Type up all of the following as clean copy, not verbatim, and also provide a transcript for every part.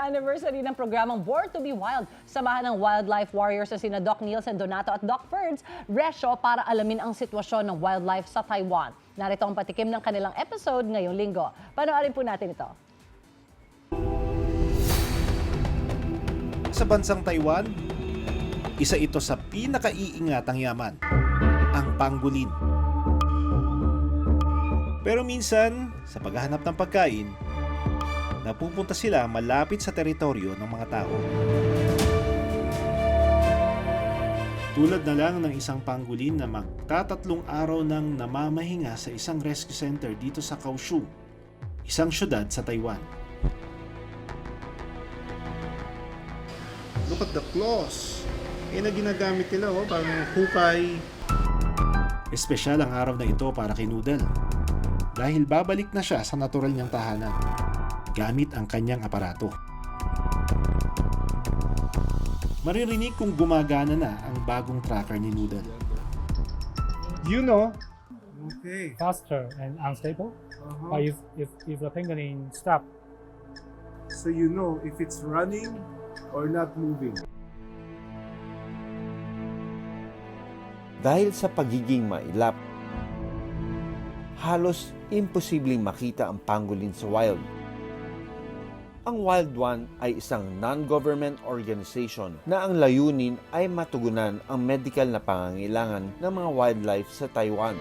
anniversary ng programang Born to be Wild. Samahan ng wildlife warriors na sina Doc Nielsen Donato at Doc Ferds Resio para alamin ang sitwasyon ng wildlife sa Taiwan. Narito ang patikim ng kanilang episode ngayong linggo. Panoorin po natin ito. Sa bansang Taiwan, isa ito sa pinakaiingatang yaman, ang pangolin. Pero minsan, sa paghahanap ng pagkain, napupunta sila malapit sa teritoryo ng mga tao. Tulad na lang ng isang pangolin na magtatatlong araw nang namamahinga sa isang rescue center dito sa Kaohsiung, isang syudad sa Taiwan. Look at the claws! Na ginagamit nila, parang hukay. Espesyal ang araw na ito para kay Noodle dahil babalik na siya sa natural niyang tahanan gamit ang kanyang aparato. Maririnig kung gumagana na ang bagong tracker ni Noodle. You know. Okay. Faster and unstable. But if the penguin stop, So you know if it's running or not moving. Dahil sa pagiging mailap, halos imposibleng makita ang pangolin sa wild. Ang Wild One ay isang non-government organization na ang layunin ay matugunan ang medical na pangangailangan ng mga wildlife sa Taiwan.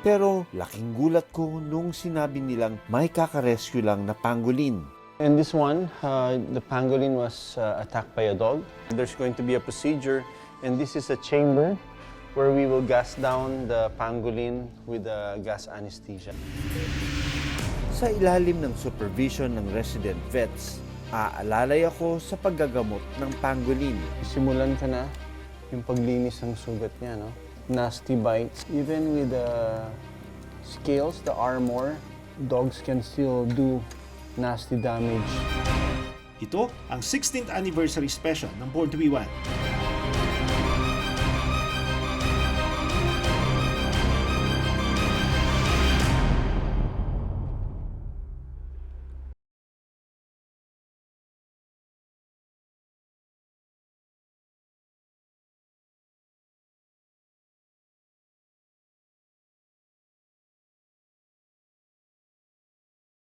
Pero laking gulat ko nung sinabi nilang may kakarescue lang na pangolin. In this one, the pangolin was attacked by a dog. There's going to be a procedure, and this is a chamber where we will gas down the pangolin with the gas anesthesia. Sa ilalim ng supervision ng resident vets, aalalay ako sa paggagamot ng pangolin. Simulan ka na yung paglinis ng sugat niya, no? Nasty bites. Even with the scales, the armor, dogs can still do nasty damage. Ito ang 16th anniversary special ng Born to be Wild.